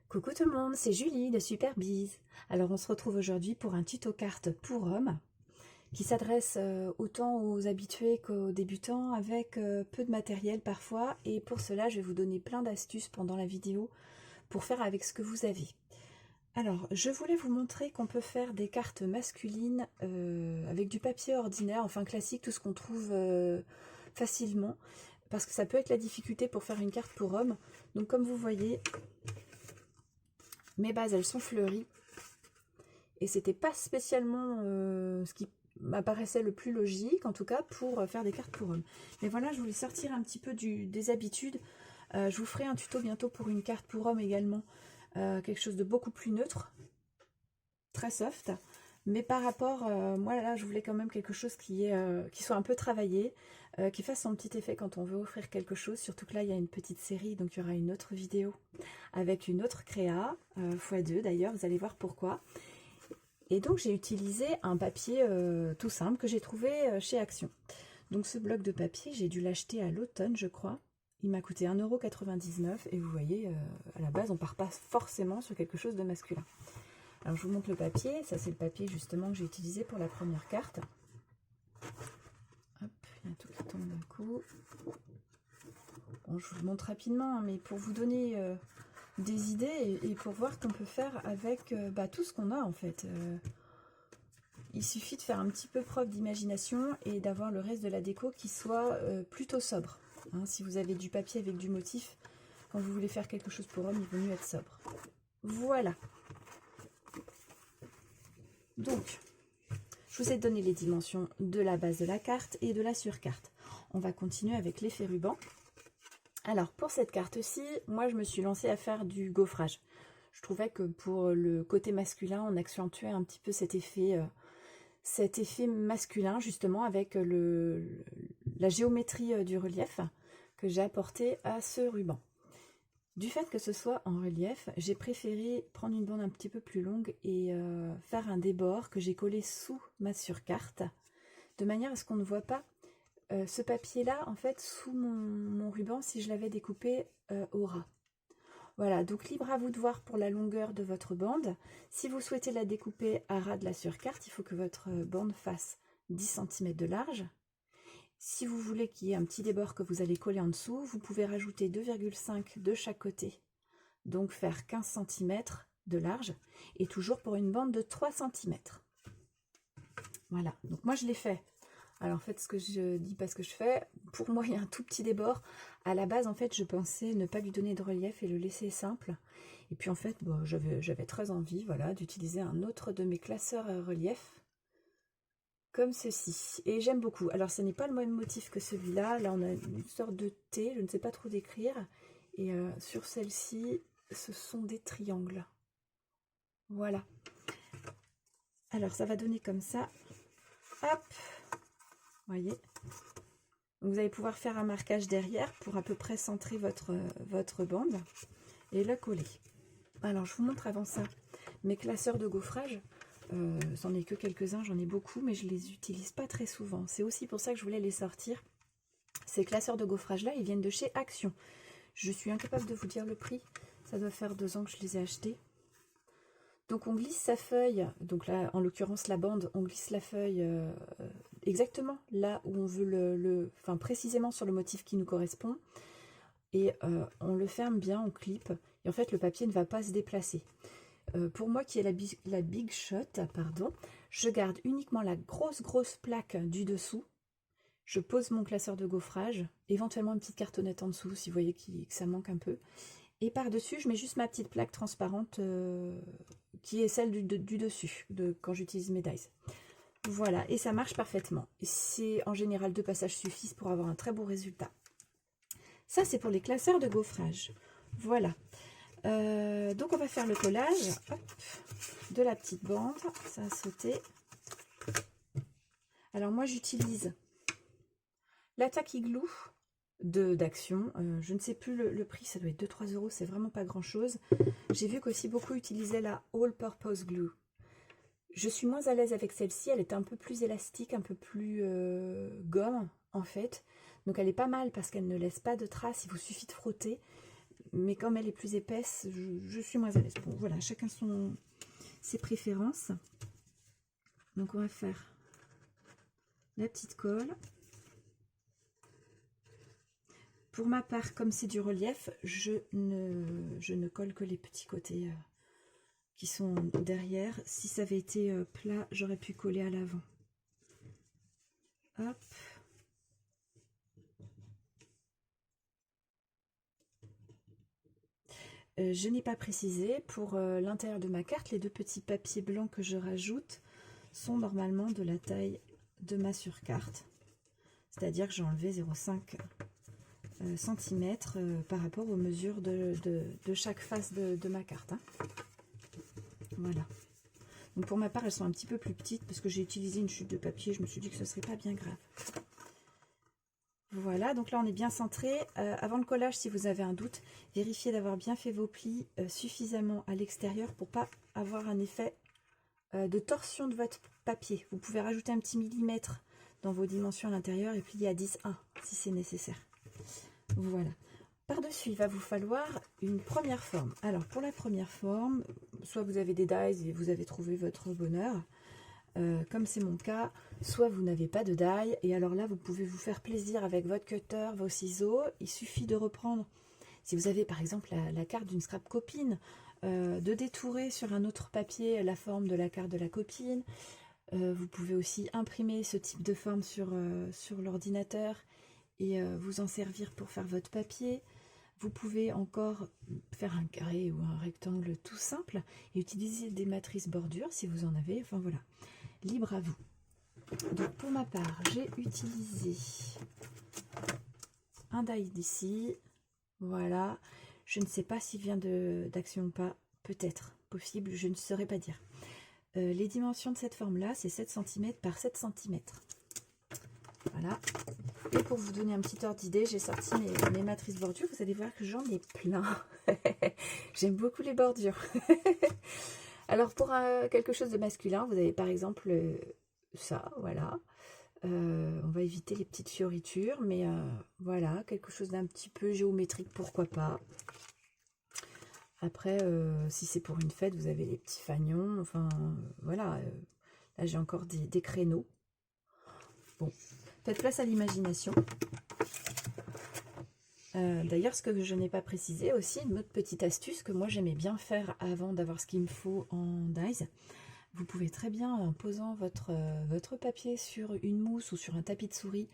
Coucou tout le monde, c'est Julie de Superbiz. Alors on se retrouve aujourd'hui pour un tuto carte pour hommes qui s'adresse autant aux habitués qu'aux débutants avec peu de matériel parfois, et pour cela je vais vous donner plein d'astuces pendant la vidéo pour faire avec ce que vous avez. Alors je voulais vous montrer qu'on peut faire des cartes masculines avec du papier ordinaire, enfin classique, tout ce qu'on trouve facilement, parce que ça peut être la difficulté pour faire une carte pour homme. Donc comme vous voyez, mes bases elles sont fleuries et c'était pas spécialement ce qui m'apparaissait le plus logique, en tout cas pour faire des cartes pour hommes. Mais voilà, je voulais sortir un petit peu des habitudes. Je vous ferai un tuto bientôt pour une carte pour hommes également, quelque chose de beaucoup plus neutre, très soft. Mais par rapport, moi là je voulais quand même quelque chose qui soit un peu travaillé, qui fasse son petit effet quand on veut offrir quelque chose, surtout que là il y a une petite série, donc il y aura une autre vidéo avec une autre créa, x2 d'ailleurs, vous allez voir pourquoi. Et donc j'ai utilisé un papier tout simple que j'ai trouvé chez Action. Donc ce bloc de papier, j'ai dû l'acheter à l'automne je crois. Il m'a coûté 1,99 € et vous voyez, à la base on part pas forcément sur quelque chose de masculin. Alors je vous montre le papier, ça c'est le papier justement que j'ai utilisé pour la première carte. Hop, il y a tout qui tombe d'un coup. Bon, je vous le montre rapidement, hein, mais pour vous donner des idées et pour voir qu'on peut faire avec tout ce qu'on a en fait. Il suffit de faire un petit peu preuve d'imagination et d'avoir le reste de la déco qui soit plutôt sobre. Hein, si vous avez du papier avec du motif, quand vous voulez faire quelque chose pour homme, il vaut mieux être sobre. Voilà. Donc, je vous ai donné les dimensions de la base de la carte et de la surcarte. On va continuer avec l'effet ruban. Alors, pour cette carte-ci, moi, je me suis lancée à faire du gaufrage. Je trouvais que pour le côté masculin, on accentuait un petit peu cet effet masculin, justement, avec la géométrie du relief que j'ai apporté à ce ruban. Du fait que ce soit en relief, j'ai préféré prendre une bande un petit peu plus longue et faire un débord que j'ai collé sous ma surcarte, de manière à ce qu'on ne voit pas ce papier-là, en fait, sous mon ruban, si je l'avais découpé au ras. Voilà, donc libre à vous de voir pour la longueur de votre bande. Si vous souhaitez la découper à ras de la surcarte, il faut que votre bande fasse 10 cm de large. Si vous voulez qu'il y ait un petit débord que vous allez coller en dessous, vous pouvez rajouter 2,5 de chaque côté, donc faire 15 cm de large, et toujours pour une bande de 3 cm. Voilà, donc moi je l'ai fait. Alors faites ce que je dis, pas ce que je fais. Pour moi il y a un tout petit débord. À la base en fait je pensais ne pas lui donner de relief et le laisser simple. Et puis en fait bon, j'avais très envie, voilà, d'utiliser un autre de mes classeurs à relief, comme ceci, et j'aime beaucoup. Alors ce n'est pas le même motif que celui-là, là on a une sorte de T, je ne sais pas trop décrire, et sur celle-ci ce sont des triangles. Voilà, alors ça va donner comme ça, hop, voyez, vous allez pouvoir faire un marquage derrière pour à peu près centrer votre bande et la coller. Alors je vous montre avant ça mes classeurs de gaufrage. J'en ai que quelques-uns, j'en ai beaucoup, mais je les utilise pas très souvent. C'est aussi pour ça que je voulais les sortir. Ces classeurs de gaufrage là, ils viennent de chez Action. Je suis incapable de vous dire le prix. Ça doit faire 2 ans que je les ai achetés. Donc on glisse sa feuille, donc là en l'occurrence la bande, on glisse la feuille exactement là où on veut enfin précisément sur le motif qui nous correspond. Et on le ferme bien, on clip. Et en fait le papier ne va pas se déplacer. Pour moi qui est la Big Shot, pardon, je garde uniquement la grosse plaque du dessous. Je pose mon classeur de gaufrage, éventuellement une petite cartonnette en dessous si vous voyez que ça manque un peu. Et par-dessus, je mets juste ma petite plaque transparente qui est celle du dessus, quand j'utilise mes dies. Voilà, et ça marche parfaitement. C'est en général 2 passages suffisent pour avoir un très beau résultat. Ça, c'est pour les classeurs de gaufrage. Voilà. Donc on va faire le collage, hop, de la petite bande, ça a sauté. Alors moi j'utilise la Tacky Glue d'Action, je ne sais plus le prix, ça doit être 2-3 €, c'est vraiment pas grand chose. J'ai vu qu'aussi beaucoup utilisaient la All Purpose Glue. Je suis moins à l'aise avec celle-ci, elle est un peu plus élastique, un peu plus gomme en fait, donc elle est pas mal parce qu'elle ne laisse pas de traces, il vous suffit de frotter. mais comme elle est plus épaisse, je suis moins à l'aise. Bon, voilà, chacun ses préférences. Donc on va faire la petite colle. Pour ma part, comme c'est du relief, je ne colle que les petits côtés qui sont derrière. Si ça avait été plat, j'aurais pu coller à l'avant. Hop. Je n'ai pas précisé, pour l'intérieur de ma carte, les deux petits papiers blancs que je rajoute sont normalement de la taille de ma surcarte. C'est-à-dire que j'ai enlevé 0,5 cm par rapport aux mesures de chaque face de ma carte. Hein. Voilà. Donc pour ma part, elles sont un petit peu plus petites parce que j'ai utilisé une chute de papier. Je me suis dit que ce ne serait pas bien grave. Voilà, donc là on est bien centré. Avant le collage, si vous avez un doute, vérifiez d'avoir bien fait vos plis suffisamment à l'extérieur pour pas avoir un effet de torsion de votre papier. Vous pouvez rajouter un petit millimètre dans vos dimensions à l'intérieur et plier à 10,1 si c'est nécessaire. Voilà. Par-dessus, il va vous falloir une première forme. Alors pour la première forme, soit vous avez des dies et vous avez trouvé votre bonheur. Comme c'est mon cas, soit vous n'avez pas de die, et alors là vous pouvez vous faire plaisir avec votre cutter, vos ciseaux. Il suffit de reprendre, si vous avez par exemple la carte d'une scrap copine, de détourer sur un autre papier la forme de la carte de la copine. Vous pouvez aussi imprimer ce type de forme sur l'ordinateur et vous en servir pour faire votre papier. Vous pouvez encore faire un carré ou un rectangle tout simple et utiliser des matrices bordure si vous en avez. Enfin voilà, libre à vous. Donc pour ma part, j'ai utilisé un die d'ici. Voilà, je ne sais pas s'il vient d'Action ou pas. Peut-être, possible, je ne saurais pas dire. Les dimensions de cette forme-là, c'est 7 cm par 7 cm. Voilà. Et pour vous donner un petit ordre d'idée, j'ai sorti mes matrices bordure. Vous allez voir que j'en ai plein. J'aime beaucoup les bordures. Alors pour quelque chose de masculin, vous avez par exemple ça, voilà. On va éviter les petites fioritures, mais voilà, quelque chose d'un petit peu géométrique, pourquoi pas. Après, si c'est pour une fête, vous avez les petits fagnons, enfin voilà. Là j'ai encore des créneaux. Bon, faites place à l'imagination. D'ailleurs, ce que je n'ai pas précisé aussi, une autre petite astuce que moi j'aimais bien faire avant d'avoir ce qu'il me faut en dies. Vous pouvez très bien, en posant votre papier sur une mousse ou sur un tapis de souris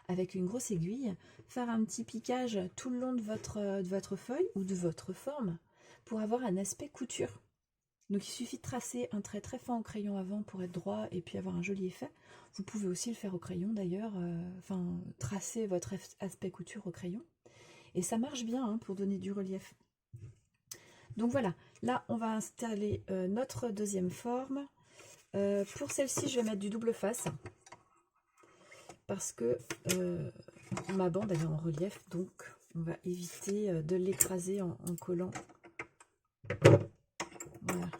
avec une grosse aiguille, faire un petit piquage tout le long de votre feuille ou de votre forme pour avoir un aspect couture. Donc il suffit de tracer un trait très fin au crayon avant pour être droit et puis avoir un joli effet. Vous pouvez aussi le faire au crayon d'ailleurs, enfin tracer votre aspect couture au crayon. Et ça marche bien hein, pour donner du relief. Donc voilà, là on va installer notre deuxième forme. Pour celle-ci, je vais mettre du double face. Parce que ma bande elle est en relief, donc on va éviter de l'écraser en collant. Voilà.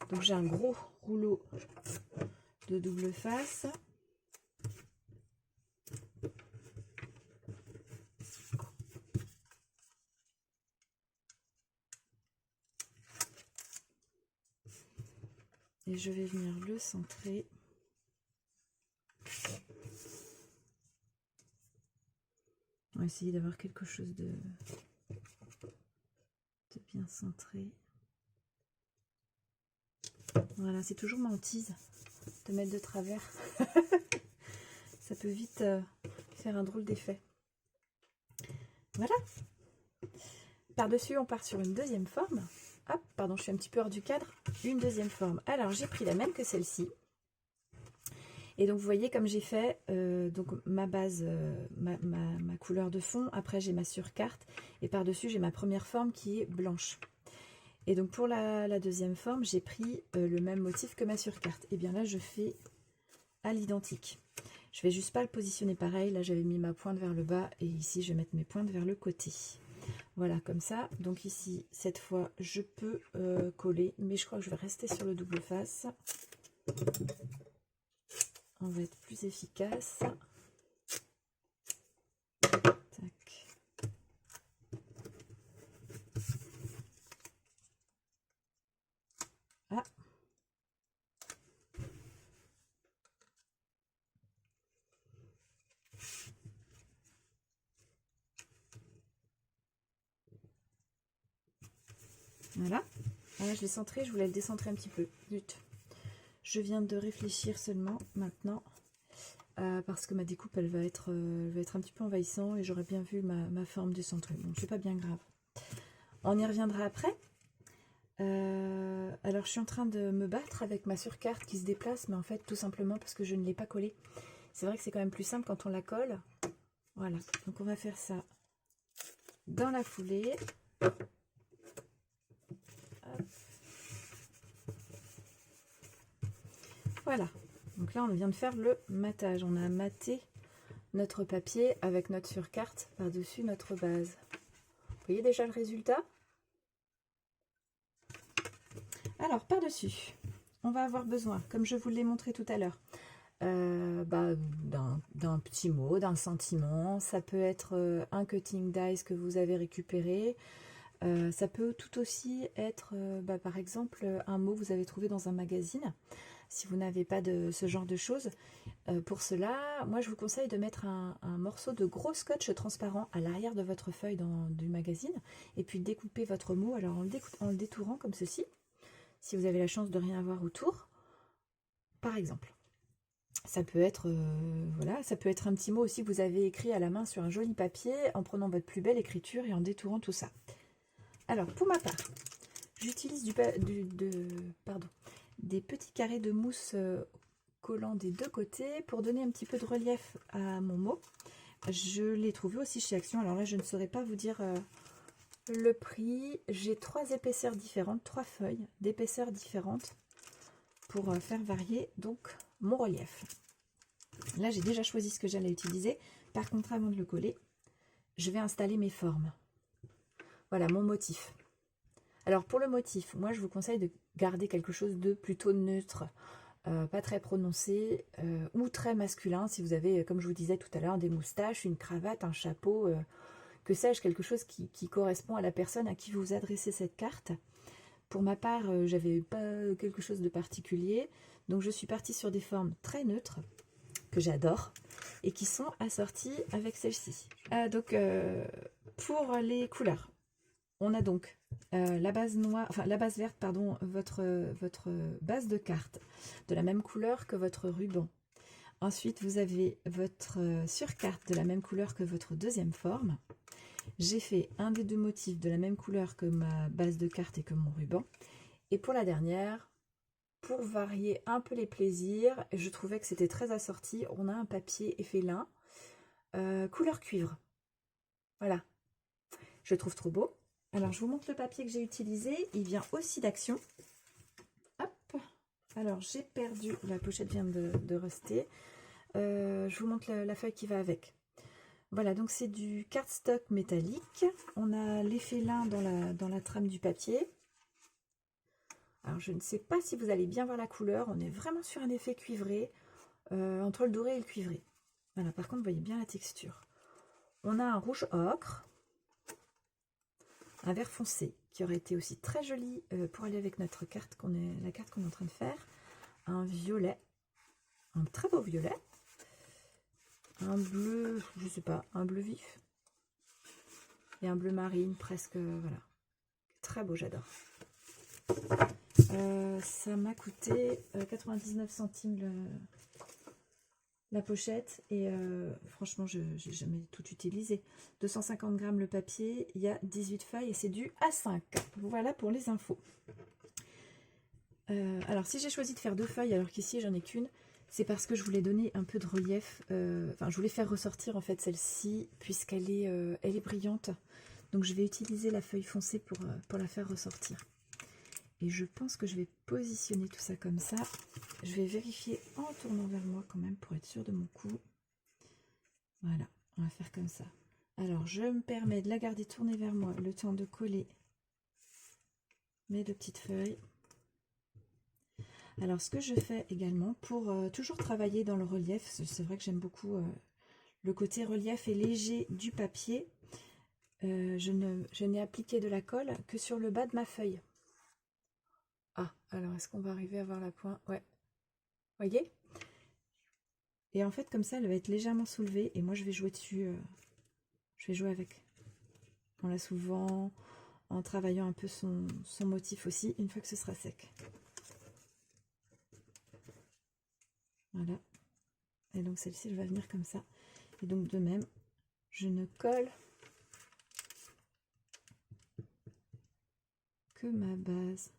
Donc j'ai un gros rouleau de double face. Et je vais venir le centrer. On va essayer d'avoir quelque chose de bien centré. Voilà, c'est toujours ma hantise de mettre de travers. Ça peut vite faire un drôle d'effet. Voilà. Par-dessus, on part sur une deuxième forme. Hop, pardon, je suis un petit peu hors du cadre. Une deuxième forme. Alors, j'ai pris la même que celle-ci. Et donc, vous voyez, comme j'ai fait donc ma base, ma couleur de fond. Après, j'ai ma surcarte. Et par-dessus, j'ai ma première forme qui est blanche. Et donc, pour la deuxième forme, j'ai pris le même motif que ma surcarte. Et bien là, je fais à l'identique. Je vais juste pas le positionner pareil. Là, j'avais mis ma pointe vers le bas. Et ici, je vais mettre mes pointes vers le côté. Voilà, comme ça. Donc ici, cette fois, je peux coller. Mais je crois que je vais rester sur le double face. On va être plus efficace. Tac. Ah. Voilà. Voilà, je l'ai centré, je voulais le décentrer un petit peu. Zut. Je viens de réfléchir seulement maintenant. Parce que ma découpe elle va être un petit peu envahissant et j'aurais bien vu ma forme décentrée. Bon, c'est pas bien grave. On y reviendra après. Alors je suis en train de me battre avec ma surcarte qui se déplace, mais en fait tout simplement parce que je ne l'ai pas collée. C'est vrai que c'est quand même plus simple quand on la colle. Voilà, donc on va faire ça dans la foulée. Hop. Voilà, donc là on vient de faire le matage. On a maté notre papier avec notre surcarte par-dessus notre base. Vous voyez déjà le résultat? Alors par-dessus, on va avoir besoin, comme je vous l'ai montré tout à l'heure, d'un petit mot, d'un sentiment. Ça peut être un cutting dies que vous avez récupéré. Ça peut tout aussi être, par exemple, un mot que vous avez trouvé dans un magazine. Si vous n'avez pas de ce genre de choses, pour cela, moi je vous conseille de mettre un morceau de gros scotch transparent à l'arrière de votre feuille du magazine, et puis découper votre mot, alors en le détourant comme ceci, si vous avez la chance de rien avoir autour, par exemple. Ça peut être, voilà, ça peut être un petit mot aussi que vous avez écrit à la main sur un joli papier, en prenant votre plus belle écriture et en détourant tout ça. Alors, pour ma part, j'utilise des petits carrés de mousse collants des deux côtés pour donner un petit peu de relief à mon mot. Je l'ai trouvé aussi chez Action. Alors là, je ne saurais pas vous dire le prix. J'ai 3 épaisseurs différentes, 3 feuilles d'épaisseurs différentes pour faire varier donc mon relief. Là, j'ai déjà choisi ce que j'allais utiliser. Par contre, avant de le coller, je vais installer mes formes. Voilà mon motif. Alors pour le motif, moi je vous conseille de garder quelque chose de plutôt neutre, pas très prononcé ou très masculin. Si vous avez, comme je vous disais tout à l'heure, des moustaches, une cravate, un chapeau, que sais-je, quelque chose qui correspond à la personne à qui vous adressez cette carte. Pour ma part, j'avais pas quelque chose de particulier, donc je suis partie sur des formes très neutres que j'adore et qui sont assorties avec celle-ci. Donc pour les couleurs, on a donc la base noire, enfin la base verte, pardon, votre base de carte de la même couleur que votre ruban. Ensuite, vous avez votre surcarte de la même couleur que votre deuxième forme. J'ai fait un des deux motifs de la même couleur que ma base de carte et que mon ruban. Et pour la dernière, pour varier un peu les plaisirs, je trouvais que c'était très assorti. On a un papier effet lin, couleur cuivre. Voilà, je le trouve trop beau. Alors, je vous montre le papier que j'ai utilisé. Il vient aussi d'Action. Hop. Alors, j'ai perdu. La pochette vient de rester. Je vous montre la feuille qui va avec. Voilà, donc c'est du cardstock métallique. On a l'effet lin dans la trame du papier. Alors, je ne sais pas si vous allez bien voir la couleur. On est vraiment sur un effet cuivré, entre le doré et le cuivré. Voilà, par contre, vous voyez bien la texture. On a un rouge ocre. Un vert foncé qui aurait été aussi très joli pour aller avec notre carte la carte qu'on est en train de faire. Un violet, un très beau violet. Un bleu, je sais pas, un bleu vif. Et un bleu marine presque, voilà. Très beau, j'adore. Ça m'a coûté 99 centimes la pochette et franchement je n'ai jamais tout utilisé. 250 grammes le papier, il y a 18 feuilles et c'est du A5. Voilà pour les infos. Alors si j'ai choisi de faire 2 feuilles alors qu'ici j'en ai qu'une, c'est parce que je voulais donner un peu de relief, enfin je voulais faire ressortir en fait celle-ci puisqu'elle elle est brillante. Donc je vais utiliser la feuille foncée pour la faire ressortir. Et je pense que je vais positionner tout ça comme ça. Je vais vérifier en tournant vers moi quand même pour être sûre de mon coup. Voilà, on va faire comme ça. Alors, je me permets de la garder tournée vers moi le temps de coller mes 2 petites feuilles. Alors, ce que je fais également pour toujours travailler dans le relief, c'est vrai que j'aime beaucoup le côté relief et léger du papier, je n'ai appliqué de la colle que sur le bas de ma feuille. Ah, alors est-ce qu'on va arriver à voir la pointe? Ouais. Voyez? Et en fait, comme ça, elle va être légèrement soulevée. Et moi, je vais jouer dessus. Je vais jouer avec. En la soulevant, en travaillant un peu son motif aussi, une fois que ce sera sec. Voilà. Et donc, celle-ci, elle va venir comme ça. Et donc, de même, je ne colle que ma base.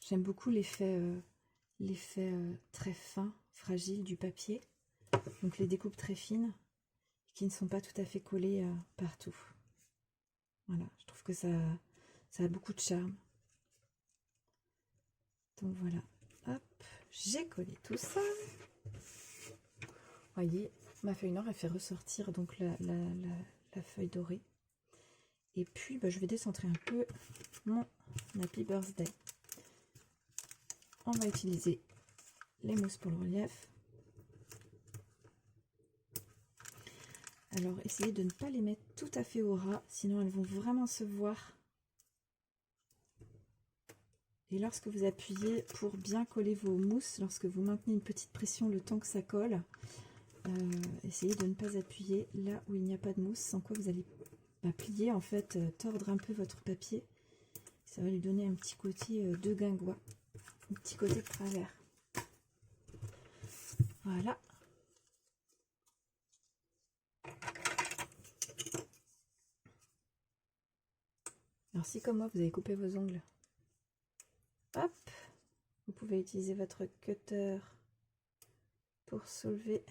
J'aime beaucoup l'effet très fin, fragile du papier. Donc les découpes très fines qui ne sont pas tout à fait collées partout. Voilà, je trouve que ça a beaucoup de charme. Donc voilà, hop, j'ai collé tout ça. Voyez, ma feuille noire, elle fait ressortir donc la feuille dorée. Et puis, bah, je vais décentrer un peu mon Happy Birthday. On va utiliser les mousses pour le relief. Alors, essayez de ne pas les mettre tout à fait au ras, sinon elles vont vraiment se voir. Et lorsque vous appuyez pour bien coller vos mousses, lorsque vous maintenez une petite pression le temps que ça colle, essayez de ne pas appuyer là où il n'y a pas de mousse, sans quoi vous allez plier, en fait, tordre un peu votre papier. Ça va lui donner un petit côté de guingois, un petit côté de travers. Voilà. Alors si comme moi vous avez coupé vos ongles, hop, vous pouvez utiliser votre cutter pour soulever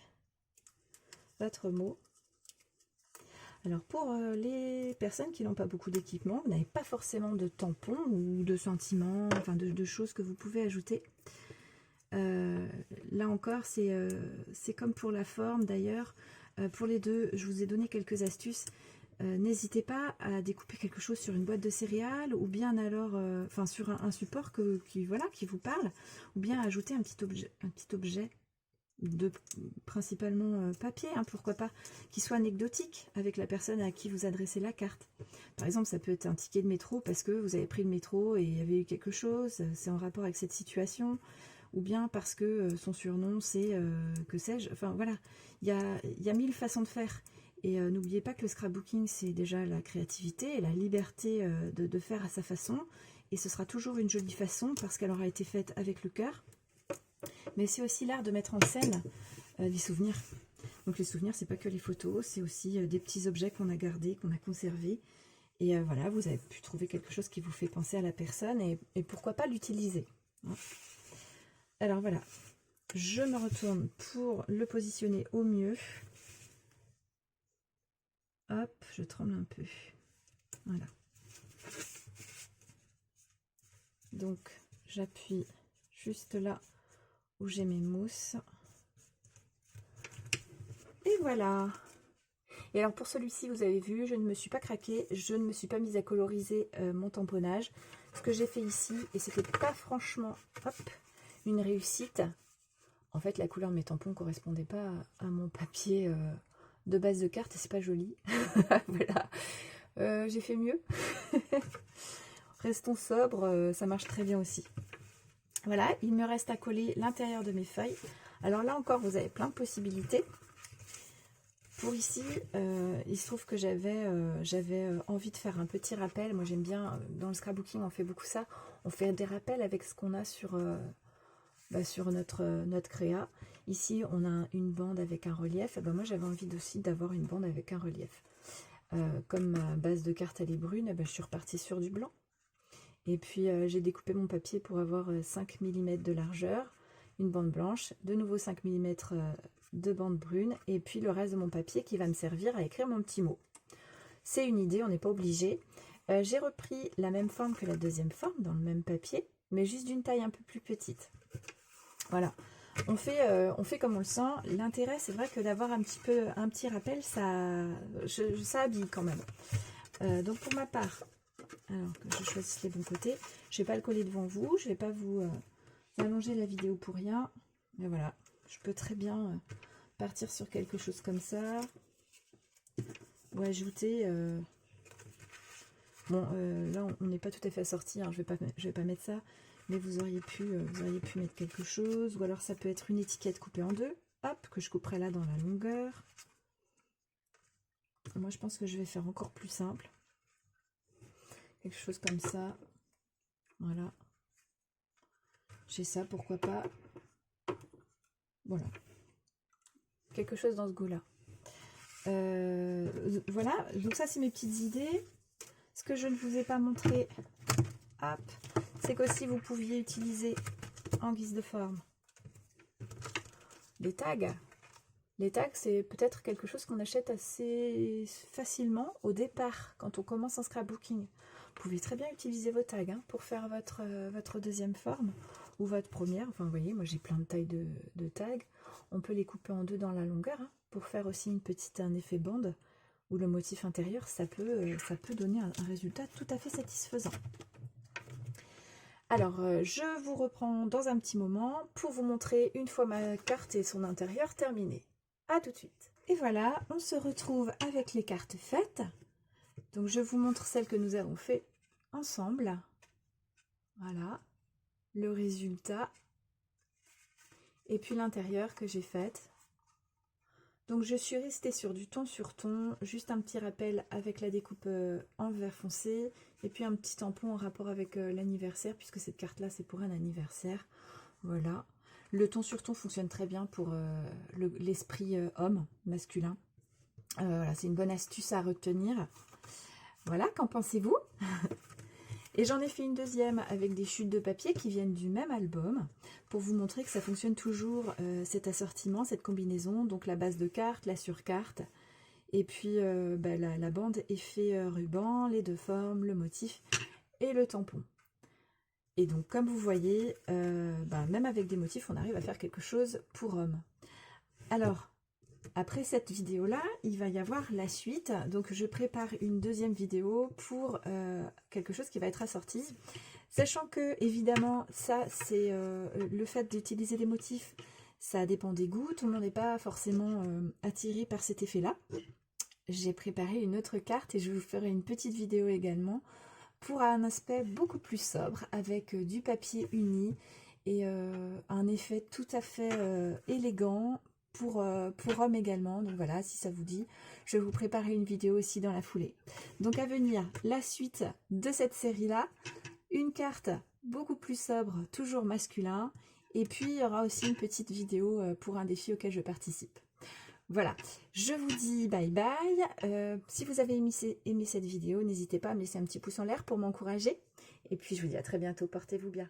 votre mot. Alors pour les personnes qui n'ont pas beaucoup d'équipement, vous n'avez pas forcément de tampons ou de sentiments, enfin de choses que vous pouvez ajouter. Là encore, c'est comme pour la forme d'ailleurs. Pour les deux, je vous ai donné quelques astuces. N'hésitez pas à découper quelque chose sur une boîte de céréales ou bien alors sur un support qui vous parle, ou bien ajouter un petit objet de principalement papier, hein, pourquoi pas, qui soit anecdotique avec la personne à qui vous adressez la carte. Par exemple, ça peut être un ticket de métro parce que vous avez pris le métro et il y avait eu quelque chose, c'est en rapport avec cette situation, ou bien parce que son surnom c'est que sais-je, enfin voilà, il y a 1000 façons de faire. Et n'oubliez pas que le scrapbooking, c'est déjà la créativité et la liberté de faire à sa façon. Et ce sera toujours une jolie façon parce qu'elle aura été faite avec le cœur. Mais c'est aussi l'art de mettre en scène des souvenirs. Donc les souvenirs, c'est pas que les photos, c'est aussi des petits objets qu'on a gardés, qu'on a conservés. Et voilà, vous avez pu trouver quelque chose qui vous fait penser à la personne et pourquoi pas l'utiliser. Alors voilà, je me retourne pour le positionner au mieux. Hop, je tremble un peu. Voilà. Donc, j'appuie juste là où j'ai mes mousses. Et voilà. Et alors pour celui-ci, vous avez vu, je ne me suis pas craquée, je ne me suis pas mise à coloriser mon tamponnage. Ce que j'ai fait ici, et c'était pas franchement une réussite. En fait, la couleur de mes tampons ne correspondait pas à mon papier de base de carte et c'est pas joli. Voilà. J'ai fait mieux. Restons sobres, ça marche très bien aussi. Voilà, il me reste à coller l'intérieur de mes feuilles. Alors là encore, vous avez plein de possibilités. Pour ici, il se trouve que j'avais envie de faire un petit rappel. Moi, j'aime bien, dans le scrapbooking, on fait beaucoup ça. On fait des rappels avec ce qu'on a sur notre créa. Ici, on a une bande avec un relief. Et ben, moi, j'avais envie aussi d'avoir une bande avec un relief. Comme ma base de carte, elle est brune, ben, je suis repartie sur du blanc. Et puis, j'ai découpé mon papier pour avoir 5 mm de largeur, une bande blanche, de nouveau 5 mm de bande brune, et puis le reste de mon papier qui va me servir à écrire mon petit mot. C'est une idée, on n'est pas obligé. J'ai repris la même forme que la deuxième forme, dans le même papier, mais juste d'une taille un peu plus petite. Voilà, on fait comme on le sent. L'intérêt, c'est vrai que d'avoir un petit rappel, ça habille quand même. Donc pour ma part, Alors que je choisisse les bons côtés. Je ne vais pas le coller devant vous. Je ne vais pas vous allonger la vidéo pour rien. Mais voilà, je peux très bien partir sur quelque chose comme ça. Ou ajouter... Bon, là, on n'est pas tout à fait assorti. Hein, je vais pas mettre ça. Mais vous auriez pu mettre quelque chose. Ou alors ça peut être une étiquette coupée en deux. Hop, que je couperai là dans la longueur. Moi, je pense que je vais faire encore plus simple. Quelque chose comme ça. Voilà. J'ai ça, pourquoi pas. Voilà. Quelque chose dans ce goût-là. Voilà. Donc ça, c'est mes petites idées. Ce que je ne vous ai pas montré, c'est qu'aussi vous pouviez utiliser en guise de forme les tags. Les tags, c'est peut-être quelque chose qu'on achète assez facilement au départ, quand on commence en scrapbooking. Vous pouvez très bien utiliser vos tags pour faire votre deuxième forme ou votre première. Enfin, vous voyez, moi j'ai plein de tailles de tags. On peut les couper en deux dans la longueur pour faire aussi un effet bande où le motif intérieur, ça peut donner un résultat tout à fait satisfaisant. Alors, je vous reprends dans un petit moment pour vous montrer une fois ma carte et son intérieur terminé. À tout de suite. Et voilà, on se retrouve avec les cartes faites. Donc, je vous montre celles que nous avons fait ensemble. Voilà, le résultat. Et puis l'intérieur que j'ai fait. Donc, je suis restée sur du ton sur ton. Juste un petit rappel avec la découpe en vert foncé. Et puis un petit tampon en rapport avec l'anniversaire, puisque cette carte-là, c'est pour un anniversaire. Voilà. Le ton sur ton fonctionne très bien pour l'esprit homme, masculin. Voilà, c'est une bonne astuce à retenir. Voilà, qu'en pensez-vous? Et j'en ai fait une deuxième avec des chutes de papier qui viennent du même album pour vous montrer que ça fonctionne toujours, cet assortiment, cette combinaison. Donc la base de carte, la surcarte, et puis la bande effet ruban, les deux formes, le motif et le tampon. Et donc, comme vous voyez, même avec des motifs, on arrive à faire quelque chose pour homme. Alors, après cette vidéo-là, il va y avoir la suite. Donc, je prépare une deuxième vidéo pour quelque chose qui va être assorti. Sachant que, évidemment, ça, c'est le fait d'utiliser des motifs, ça dépend des goûts. Tout le monde n'est pas forcément attiré par cet effet-là. J'ai préparé une autre carte et je vous ferai une petite vidéo également pour un aspect beaucoup plus sobre avec du papier uni et un effet tout à fait élégant pour homme également. Donc voilà, si ça vous dit, je vais vous préparer une vidéo aussi dans la foulée. Donc à venir, la suite de cette série-là, une carte beaucoup plus sobre, toujours masculin, et puis il y aura aussi une petite vidéo pour un défi auquel je participe. Voilà, je vous dis bye bye. Si vous avez aimé cette vidéo, n'hésitez pas à me laisser un petit pouce en l'air pour m'encourager. Et puis je vous dis à très bientôt, portez-vous bien.